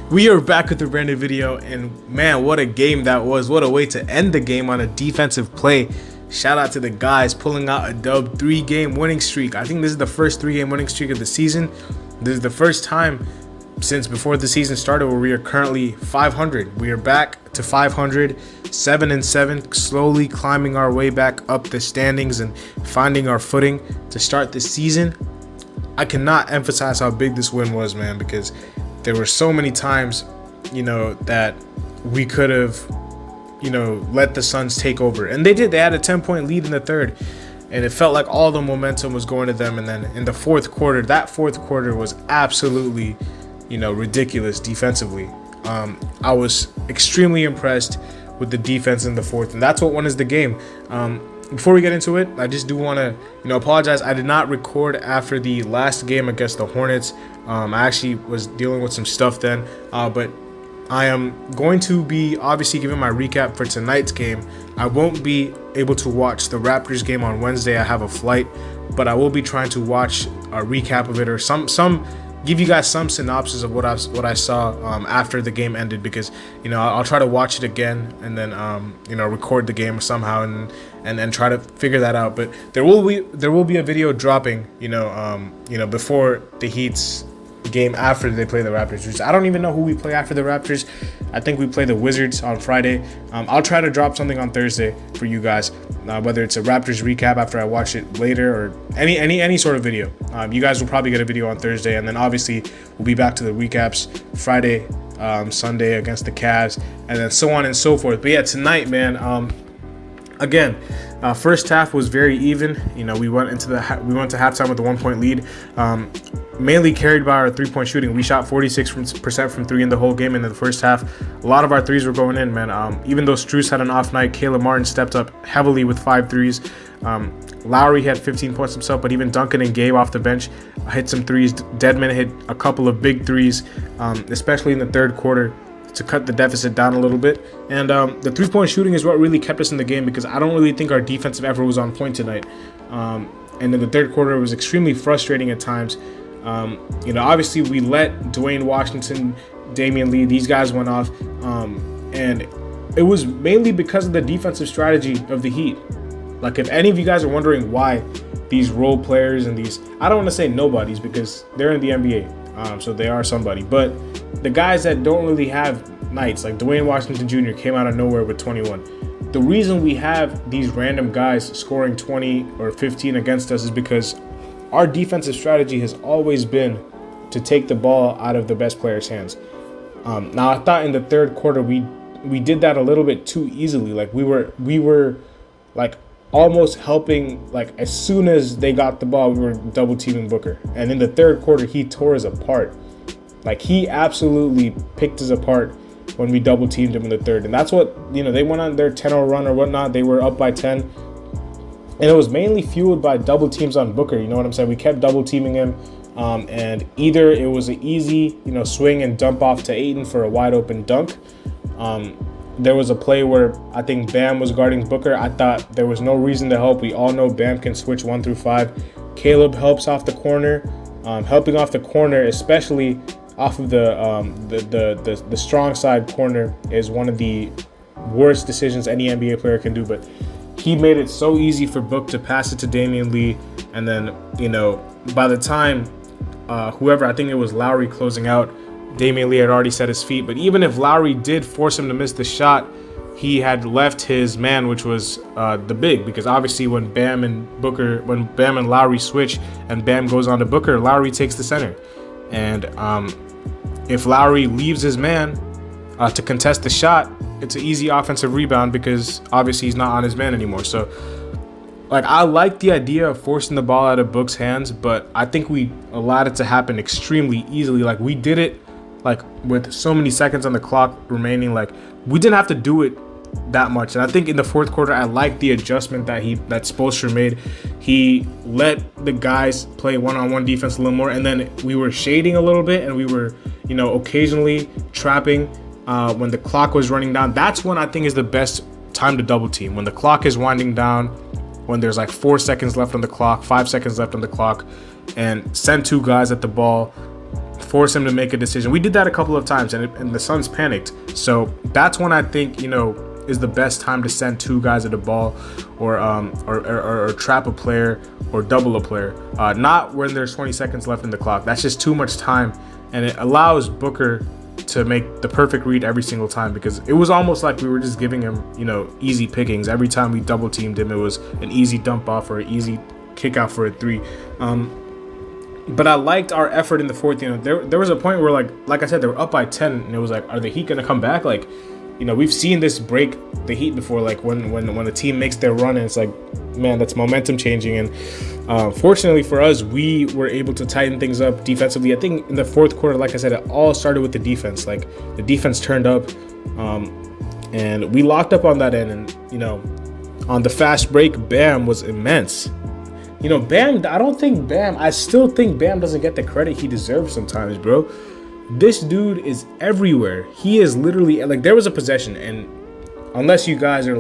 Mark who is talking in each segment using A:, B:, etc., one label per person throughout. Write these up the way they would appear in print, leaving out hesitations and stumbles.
A: We are back with a brand new video, and man, what a game that was. What a way to end the game on a defensive play. Shout out to the guys pulling out a dub 3-game winning streak. I think this is the first 3-game winning streak of the season. This is the first time since before the season started where we are currently 500. We are back to 500, 7-7, slowly climbing our way back up the standings and finding our footing to start the season. I cannot emphasize how big this win was, man, because there were so many times, that we could have, let the Suns take over. And they did. They had a 10-point lead in the third. And it felt like all the momentum was going to them. And then in the fourth quarter, that fourth quarter was absolutely, ridiculous defensively. I was extremely impressed with the defense in the fourth. And that's what won us the game. Before we get into it, I just do want to, apologize. I did not record after the last game against the Hornets. I actually was dealing with some stuff then, but I am going to be obviously giving my recap for tonight's game. I won't be able to watch the Raptors game on Wednesday. I have a flight, but I will be trying to watch a recap of it or some give you guys some synopsis of what I saw after the game ended, because I'll try to watch it again and then record the game somehow and try to figure that out. But there will be a video dropping before the Heat's game after they play the Raptors. I don't even know who we play after the Raptors. I think we play the Wizards on Friday. I'll try to drop something on Thursday for you guys, whether it's a Raptors recap after I watch it later or any sort of video. You guys will probably get a video on Thursday, and then obviously we'll be back to the recaps Friday, Sunday against the Cavs, and then so on and so forth. But yeah, tonight, man, again, first half was very even. We went to halftime with a 1-point lead, mainly carried by our 3-point shooting. We shot 46% from three in the whole game. In the first half, a lot of our threes were going in, man. Even though Strus had an off night, Caleb Martin stepped up heavily with 5 threes. Lowry had 15 points himself, but even Duncan and Gabe off the bench hit some threes. Dedmon hit a couple of big threes, especially in the third quarter, to cut the deficit down a little bit. And the 3-point shooting is what really kept us in the game, because I don't really think our defensive effort was on point tonight. And in the third quarter, it was extremely frustrating at times. Obviously we let Dwayne Washington, Damian Lee, these guys went off. And it was mainly because of the defensive strategy of the Heat. Like, if any of you guys are wondering why these role players and these, I don't want to say nobodies because they're in the NBA. So they are somebody, but the guys that don't really have nights, like Dwayne Washington Jr. came out of nowhere with 21. The reason we have these random guys scoring 20 or 15 against us is because our defensive strategy has always been to take the ball out of the best player's hands. Now, I thought in the third quarter we did that a little bit too easily. Like, we were like almost helping, like, as soon as they got the ball, we were double teaming Booker. And in the third quarter, he tore us apart. Like, he absolutely picked us apart when we double teamed him in the third. And that's what, they went on their 10-0 run or whatnot. They were up by 10. And it was mainly fueled by double teams on Booker. You know what I'm saying? We kept double teaming him. And either it was an easy, swing and dump off to Ayton for a wide open dunk. There was a play where I think Bam was guarding Booker. I thought there was no reason to help. We all know Bam can switch 1 through 5. Caleb helps off the corner. Helping off the corner, especially off of the strong side corner, is one of the worst decisions any NBA player can do. But he made it so easy for Book to pass it to Damian Lee. And then, by the time whoever, I think it was Lowry closing out, Damian Lee had already set his feet. But even if Lowry did force him to miss the shot, he had left his man, which was the big, because obviously when Bam and Lowry switch and Bam goes on to Booker, Lowry takes the center. And if Lowry leaves his man to contest the shot, it's an easy offensive rebound because obviously he's not on his man anymore. So, like, I like the idea of forcing the ball out of Book's hands, but I think we allowed it to happen extremely easily. Like, we did it like with so many seconds on the clock remaining. Like, we didn't have to do it that much. And I think in the fourth quarter, I like the adjustment that Spoelstra made. He let the guys play one-on-one defense a little more, and then we were shading a little bit, and we were, occasionally trapping when the clock was running down. That's when I think is the best time to double team, when the clock is winding down, when there's like 4 seconds left on the clock, 5 seconds left on the clock, and send 2 guys at the ball, force him to make a decision. We did that a couple of times, and the Suns panicked. So that's when I think, is the best time to send two guys at the ball, or trap a player or double a player. Not when there's 20 seconds left in the clock. That's just too much time, and it allows Booker to make the perfect read every single time, because it was almost like we were just giving him, easy pickings. Every time we double teamed him, it was an easy dump off or an easy kick out for a three. But I liked our effort in the fourth. There was a point where, like I said, they were up by 10, and it was like, are the Heat gonna come back? We've seen this break the Heat before. Like when a team makes their run, and it's like, man, that's momentum changing. And fortunately for us, we were able to tighten things up defensively. I think in the fourth quarter, like I said, it all started with the defense. Like the defense turned up, and we locked up on that end. And on the fast break, Bam was immense. Bam, I still think Bam doesn't get the credit he deserves sometimes, bro. This dude is everywhere. He is literally, there was a possession, and unless you guys are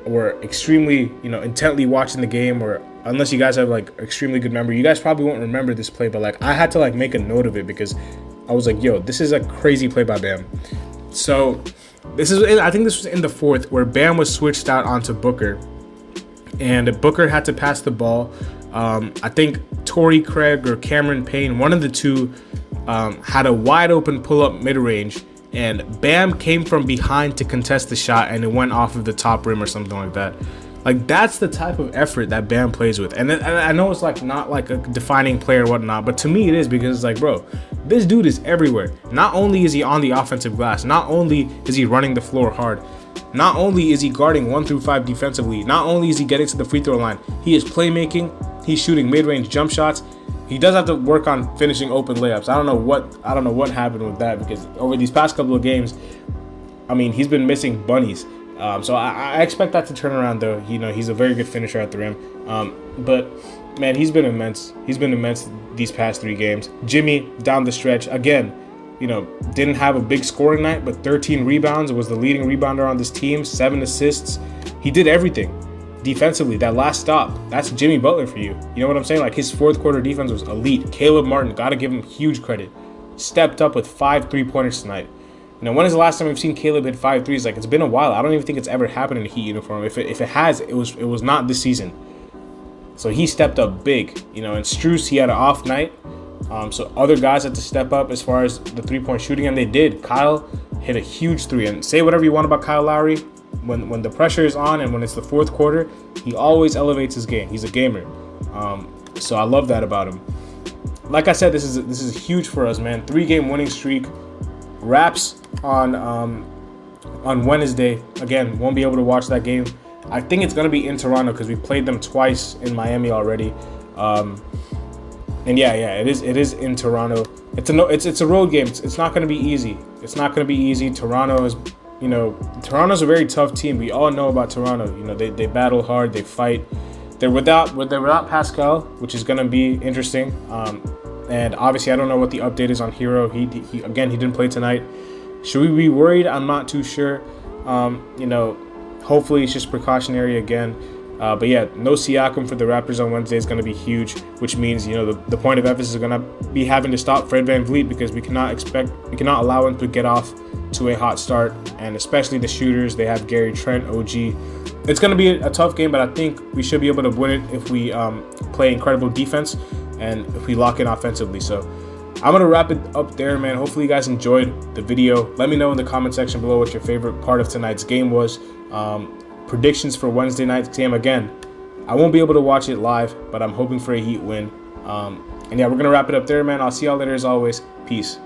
A: were extremely, intently watching the game, or unless you guys have extremely good memory, you guys probably won't remember this play, but I had to make a note of it, because I was like, yo, this is a crazy play by Bam. So I think this was in the fourth, where Bam was switched out onto Booker, and Booker had to pass the ball. I think Torrey Craig or Cameron Payne, one of the two, had a wide open pull-up mid-range, and Bam came from behind to contest the shot, and it went off of the top rim or something like that. That's the type of effort that Bam plays with. And I know it's not a defining player or whatnot, but to me it is, because it's bro, this dude is everywhere. Not only is he on the offensive glass, not only is he running the floor hard, not only is he guarding 1 through 5 defensively, not only is he getting to the free throw line, he is playmaking, he's shooting mid-range jump shots. He does have to work on finishing open layups. I don't know what happened with that, because over these past couple of games, he's been missing bunnies. So I expect that to turn around, though. He's a very good finisher at the rim. But man, he's been immense. He's been immense these past 3 games. Jimmy down the stretch again. Didn't have a big scoring night, but 13 rebounds, was the leading rebounder on this team, 7 assists. He did everything defensively. That last stop, that's Jimmy Butler for you. You know what I'm saying? His fourth quarter defense was elite. Caleb Martin, got to give him huge credit. Stepped up with 5 3-pointers tonight. When is the last time we've seen Caleb hit 5 threes? It's been a while. I don't even think it's ever happened in a Heat uniform. If it has, it was not this season. So he stepped up big. And Strus, he had an off night. So other guys had to step up as far as the 3-point shooting, and they did. Kyle hit a huge 3. And say whatever you want about Kyle Lowry, when the pressure is on and when it's the fourth quarter, he always elevates his game. He's a gamer. So I love that about him. Like I said, this is huge for us, man. 3-game winning streak wraps on Wednesday. Again, won't be able to watch that game. I think it's gonna be in Toronto, because we played them twice in Miami already. And yeah, it is in Toronto. It's a road game. It's not going to be easy. Toronto's a very tough team. We all know about Toronto. They battle hard. They fight. They're without Pascal, which is going to be interesting. And obviously, I don't know what the update is on Hero. He didn't play tonight. Should we be worried? I'm not too sure. Hopefully it's just precautionary again. But yeah, no Siakam for the Raptors on Wednesday is going to be huge, which means, the point of emphasis is going to be having to stop Fred VanVleet, because we cannot allow him to get off to a hot start, and especially the shooters. They have Gary Trent, OG. It's going to be a tough game, but I think we should be able to win it if we play incredible defense and if we lock in offensively. So I'm going to wrap it up there, man. Hopefully you guys enjoyed the video. Let me know in the comment section below what your favorite part of tonight's game was. Predictions for Wednesday night's game. Again, I won't be able to watch it live, but I'm hoping for a Heat win. And yeah, we're going to wrap it up there, man. I'll see y'all later as always. Peace.